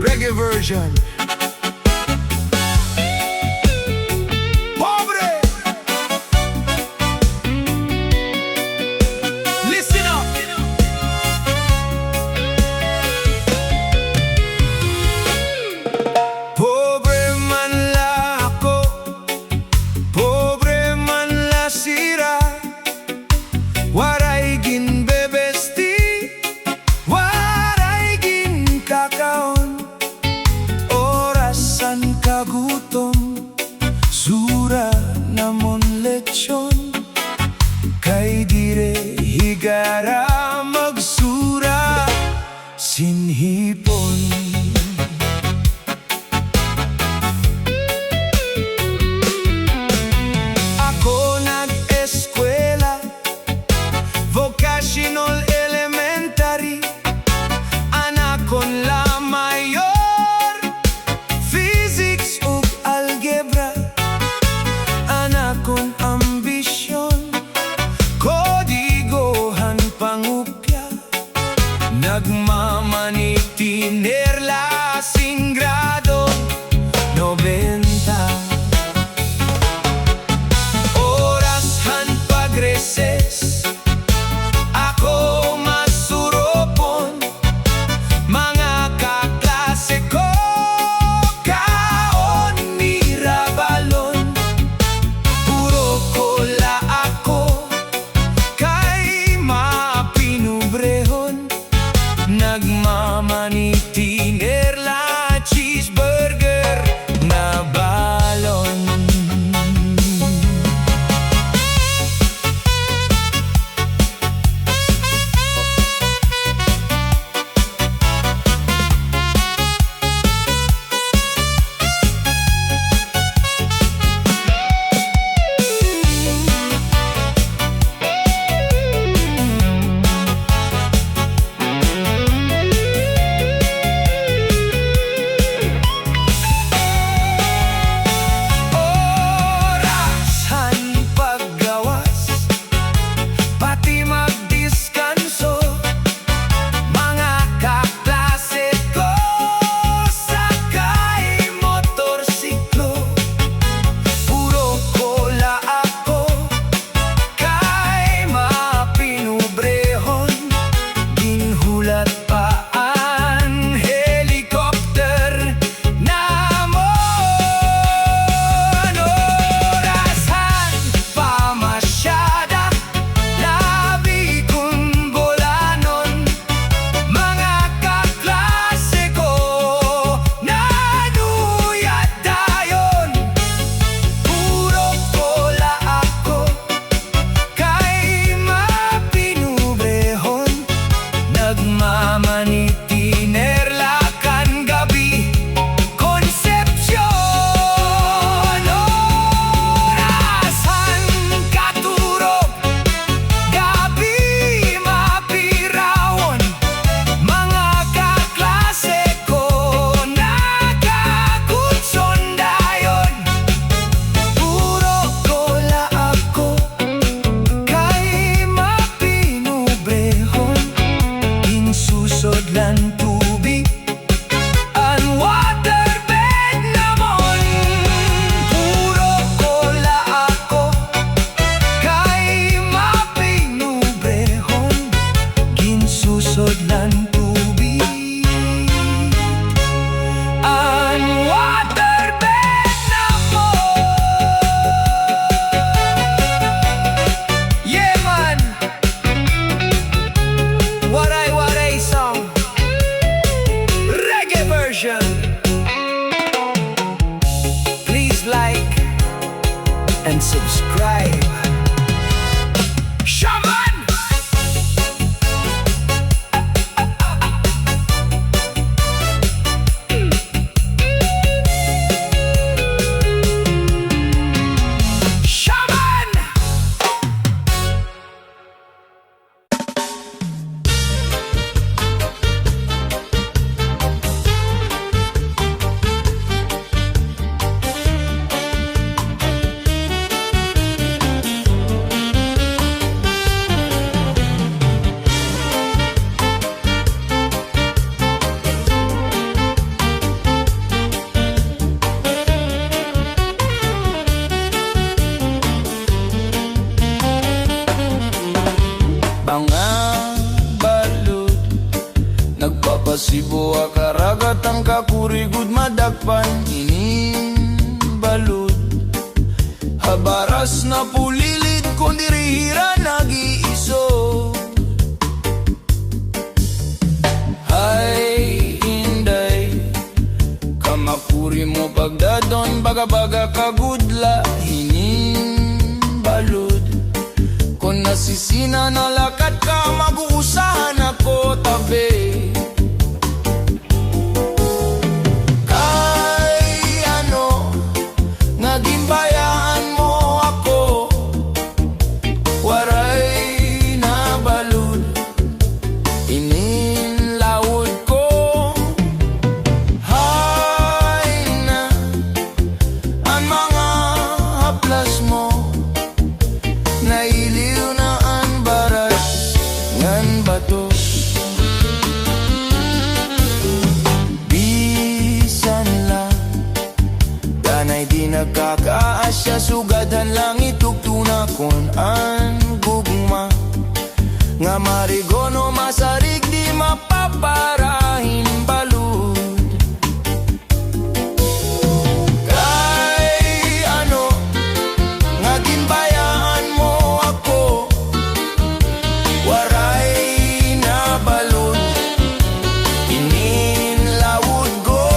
reggae version. Pobre! Listen up! Pobre man la ako, pobre man la sira, waray ginbebesti, waray ginkakaon, orasan kagutom, sura namon lechon, kay dire higara magsura sinhipon. Ako nag-eskwela, vocational elementary, anak kon la mayor, physics ug algebra, anak kon ambisyon, kodigohan pangupya, nagmamaniti nerla singrado 90. Orasan pagreses, ako masuropon, mga kaklase ko kaon ni Rabalon. Puro kola ako, kay mapinubrehon, nagmamaniti nerla cheeseburger na balon. Orasan paggawas, pati magdiskanso, mga kaklase ko sakay motorsiklo. Puro kola ako, kay mapinubrehon, ginhulat pa ang helicopter namon. Orasan pamasyada, labi kong bolanon, mga kaklase ko nanuyat dayon. Puro kola ako, kay mapinubrehon, nagmamaniti nerla kan gabi Concepcion. Orasan katurog, gabi mapirawon, mga kaklase ko nakakutson dayon. Puro kola ako, kay mapinubrehon, insusod lan tubig an waterbed namon. Puro kola ako, kay mapinubrehon, ginsusod lan tubig an waterbed namon. Yeah man, waray waray song, reggae version. Please like and subscribe. Shaman! Shaman! Dagatang kakurigud madagpan inin balud. Habaras na pulilit kung dirihira nag-iiso. Hay inday, kamakuri mo pagdadon, baga-baga kagudla inin balud. Kung nasisina na lakat ka, mag-uusahan ako tabi. Nagkakaasya sugadan lang itugtuna kon ang gugma. Nga marigono masarig di mapaparahin balud. Kay ano nga ginbayaan mo ako, waray na balud inin lawod ko.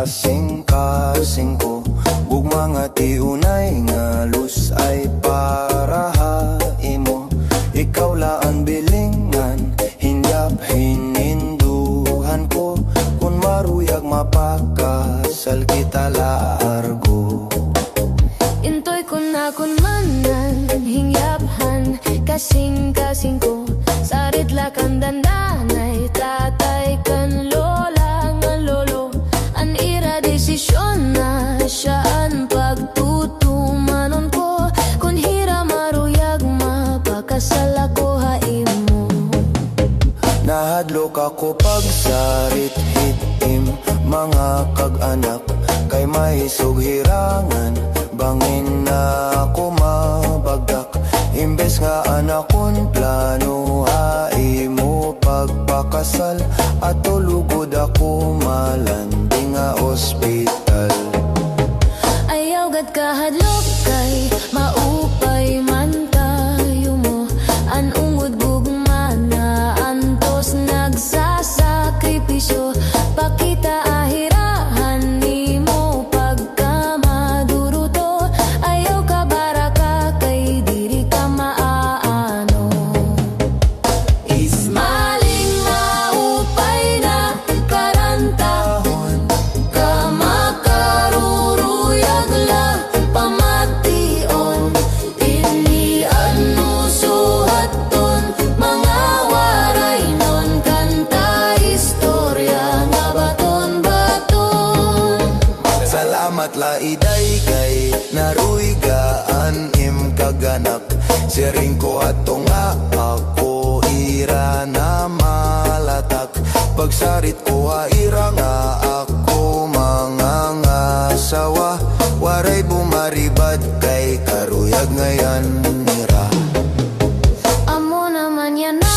kasing-kasing ko. Bug mga tiunay nga lus ay para haimo. Ikaw laan bilingan, hinyap hininduhan ko. Kung maruyag mapakasal kita laargo. Intoy ko na kun manan, hingyaphan, kasing-kasing ko. Sarit lakan dandanay, tatay kan lola nga lolo. An ira desisyon na ako pagsarit hitim mga kag-anak kay may sughirangan bangin na ako mabagak imbes nga anak kon plano hai mo pagpakasal at tulugod ako malanding nga ospital. Ayaw gad kahadlok kay maupay man tayo mo an ungod gugma na antos nagsasakripisyo pakita ahirahan nimo pagka maduruto ayaw ka baraka kay diri ka maaano ismaling maupay na karantahon ka makaruruyag la pamation inian mo suhaton mga waraynon kanta istorya nga baton-baton. Salamat laiday kay naruigaan im kaganak siring ko ato nga ako ira na malatak pagsarit ko ira nga ako mga ngasawa waray bumaribad kay karuyag ngayon nira. Amo naman yan na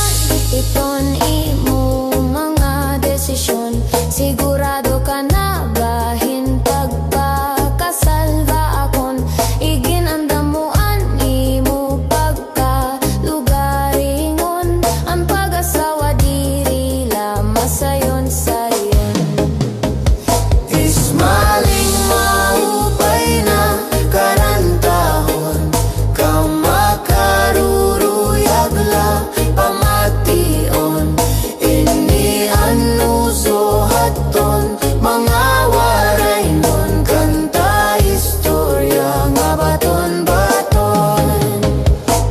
iton imo mga desisyon sigurado ka na bahin pagpakasalva akon igin ang damuan imo pagkalugaringon ang pag-asawa diri lama sayon sayon ismaling maupay na karantahon ka makaruruyag la pamation inian mo suhaton mga waraynon kanta istorya nga baton-baton.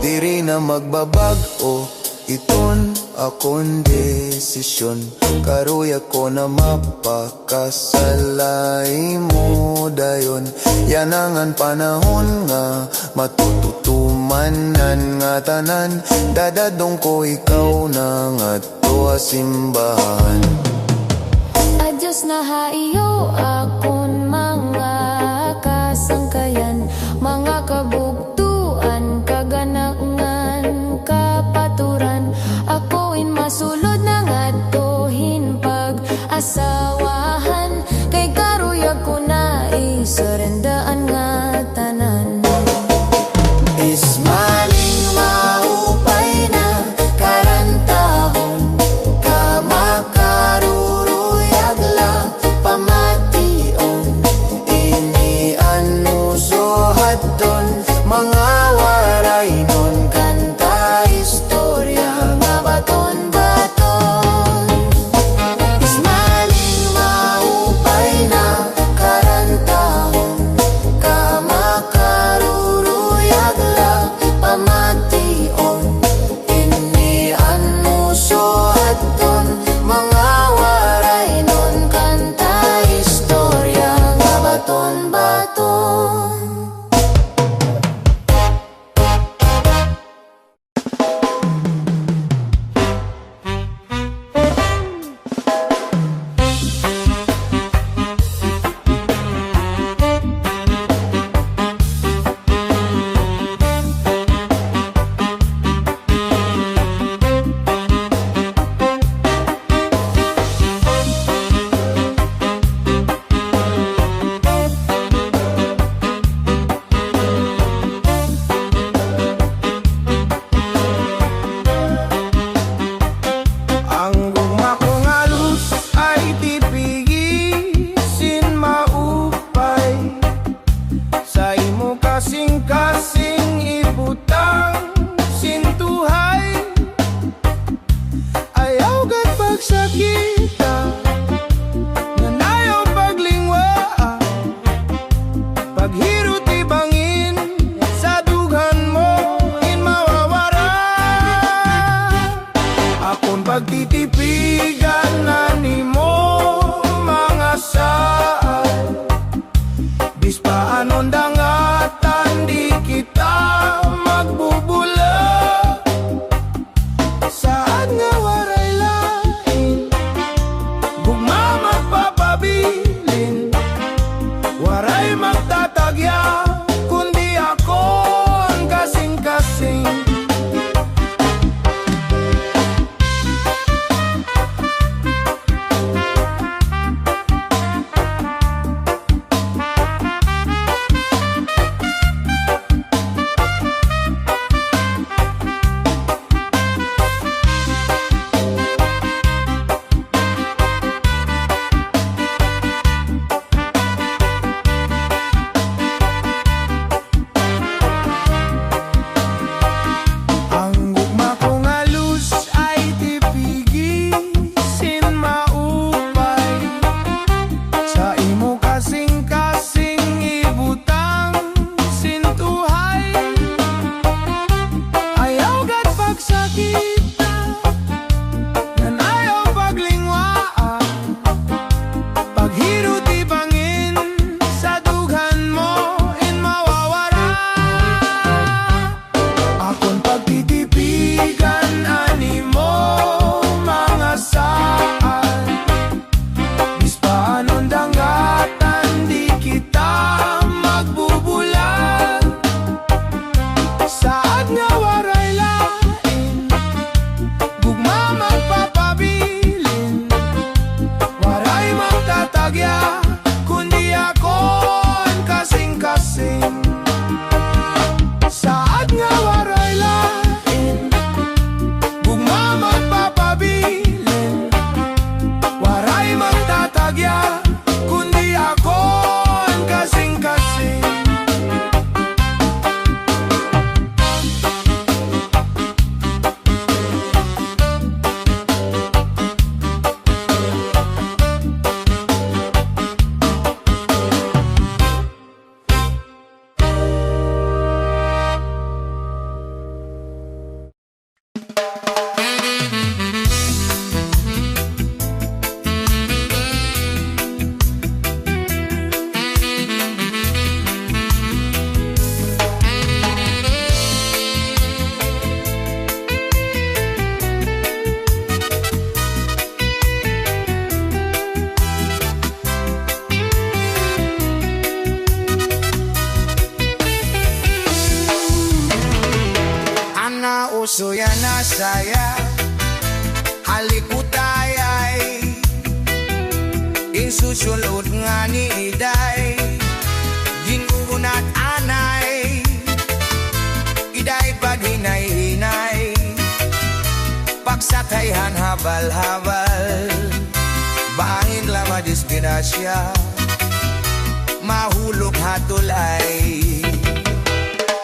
Diri na magbabag-o iton akong desisyon karuya ko na mapakasalay mo dayon yanangan panahon nga matututumanan nga tanan dadadong ko ikaw na nga to simbahan. Adyos na haiyo akon mga kasangkayan mga kabugtuan kaganangan kapaturan ako'y masulod na ngadtohin pag-asawahan kay karuyag ko na isurendaan nga tanan ismaling maupay na karantahon ka makaruruyag la pamation inian mo suhaton mga waraynon kanta istorya nga baton-baton ismaling maupay na karantahon ka makaruruyag la pamation inian mo suhaton mga waraynon kanta istorya nga baton-baton. Ang gugma kong halus ay tipigisin maupay sa imo kasing-kasing ibutang sintuhay ayaw gad pagsakita nanayaw paglingwa paghirot ibangin sa dughan mo in mawawara akon pagtitipigan na nimo mga saad bis paanon dangatan di kita magbubula saad nga waray lain magtatagya kundi ako ang kasing-kasing. Ang gugma kong alus ay tipigisin maupay. Sa imo kasing-kasing ibutang sintuhay. Ayaw gat pagsakita, nan ayaw paglingwaan. Paghiro ti bangin sa dughan mo in mawawara. Akon pagtitipigan animo mga saan. Bis paanon dangatan di kita magbubulag. Saad nga waray lain, gugma magpapabilin. Waray magtatagya kundi ako ang kasing-kasing. Saad nga waray lain, gugma magpapabilin. Waray magtatagya kundi ako ang kasing-kasing. Ana uso yan na saya, halikutayay. Insusulod nga ni iday, ginunat anay. Iday paghinay-hinay, pagsakayhan habal-habal. Bahin lama disgrasya, mahulog hatulay.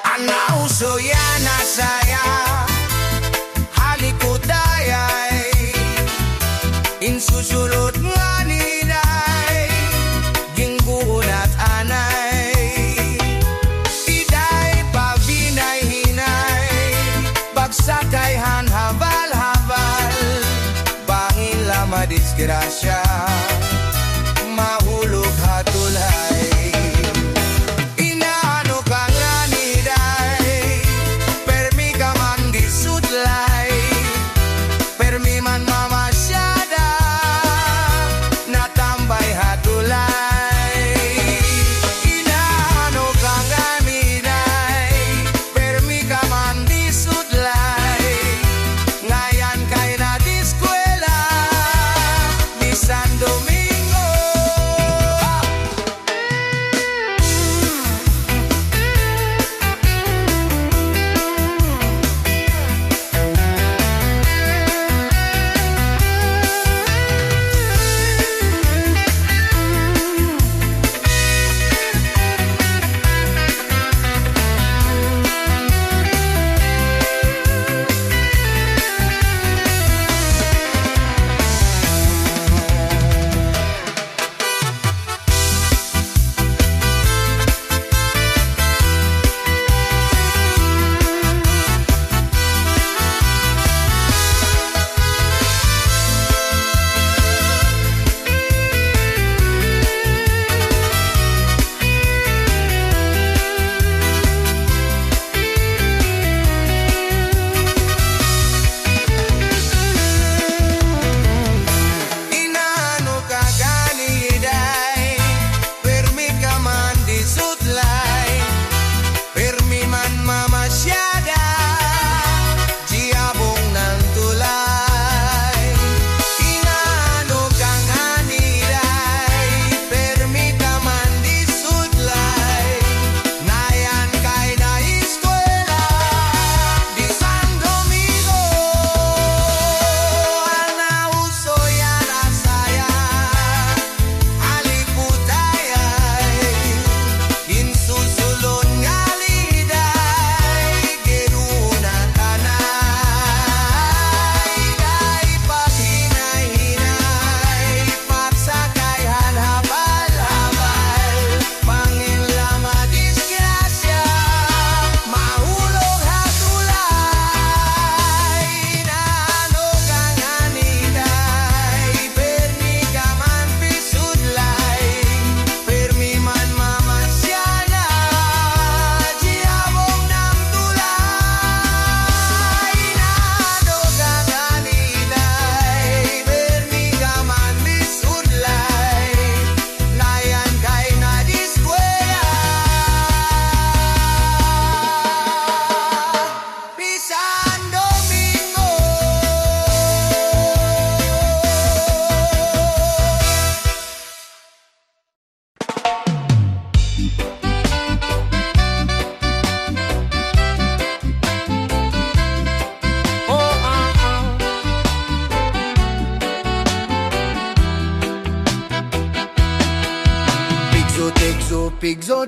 Ana uso yan na saya, halikutayay. Insusulot nga ninay, gingunat anay. Iday pabinay-hinay, pagsakayhan habal-habal. Bangin lama disgrasya, mahulog hatulay. Inaano ka nga niday, permi ka man gisudlay. Permi man mamasyada, natambay hatulay. Inaano ka nga niday, permi ka man gisudlay. Ngayan kay na diskwela, bisan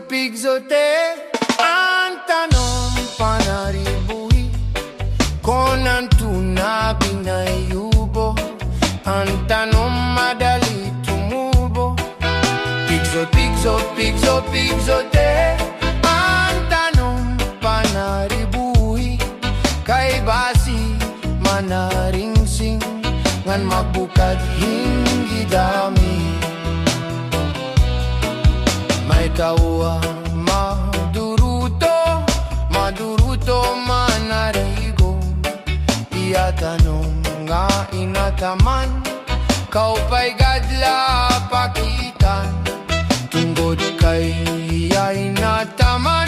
Pigzote ang tanong panaribuhi konan tuna binayubo ang tanong madali tumubo. Pigzote ang tanong panaribuhi kay basi manaringsing ngan magbukad hingi dami. May kawa maduruto manarigo iya tanong nga inataman kau pa'y gadla pakitan tungod kay iya inataman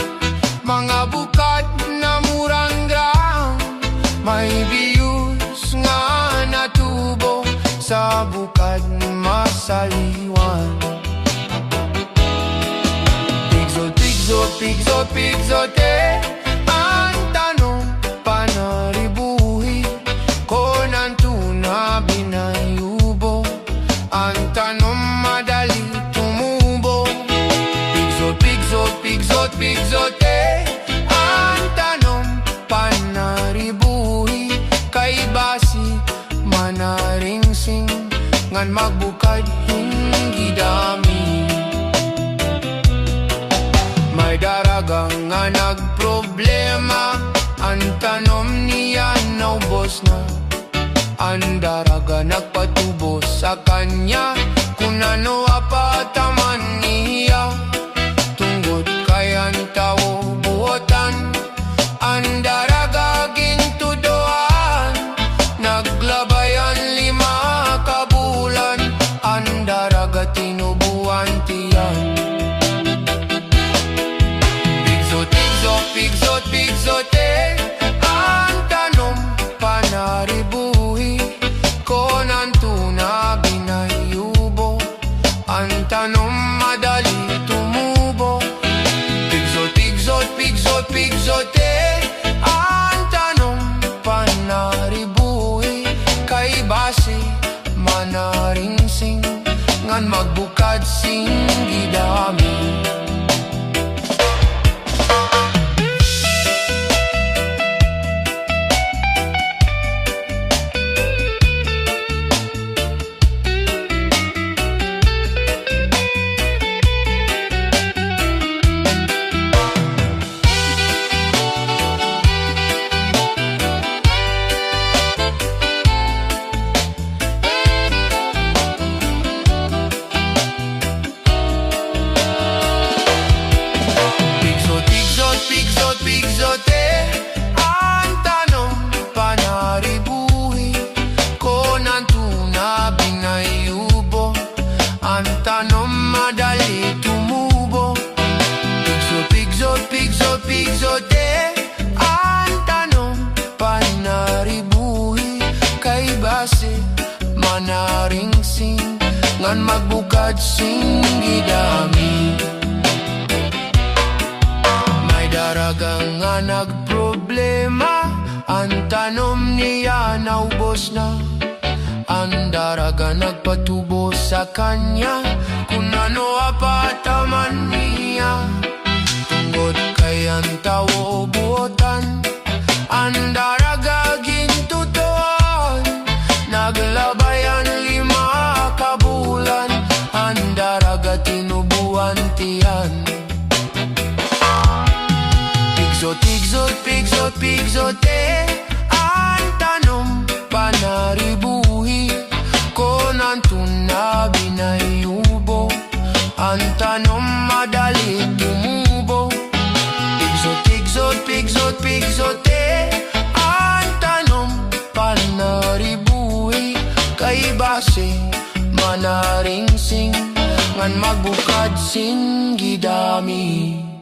mga bukad na murang grang may biyus nga natubo sa bukad masaliwan. Pigzote ang tanong panaribuhi konan tuna binayubo ang tanong madali tumubo. Pigzote ang tanong panaribuhi kay basi manaringsing ngan magbukad hingi dami. May daragang nga nagproblema ang tanom niya naubos na. Ang daraga nagpatubos sa kanya kung ano apataman niya tungod kay ang tao buotan. Ang daraga gintudoan naglabayan 5 kabulan. Ang daraga tinubuan tiyan. Pigzote ang tanong panaribuhi konan tuna binayubo ang tanong madali tumubo. Pigzote ang tanong panaribuhi kay basi manaringsing ngan magbukad singgi dami. Pigzote ang tanong panaribuhi konan tuna binayubo ang tanong madali tumubo. Pigzote ang tanong panaribuhi kay base manaringsing ngan magbukad singgi dami. Daragang nga nagproblema ang tanom niya naubos na. Ang daraga nagpatubos sa kanya kung ano apataman niya tungod kay ang tao buotan. Ang daraga gintutuan naglabayan 5 kabulan. Ang daraga tinubuan tiyan. Pigzote ang tanong panaribuhi konan tuna binayubo ang tanong madali tumubo. Pigzote ang tanong panaribuhi kay base manaringsing ngan magbukad singgi dami.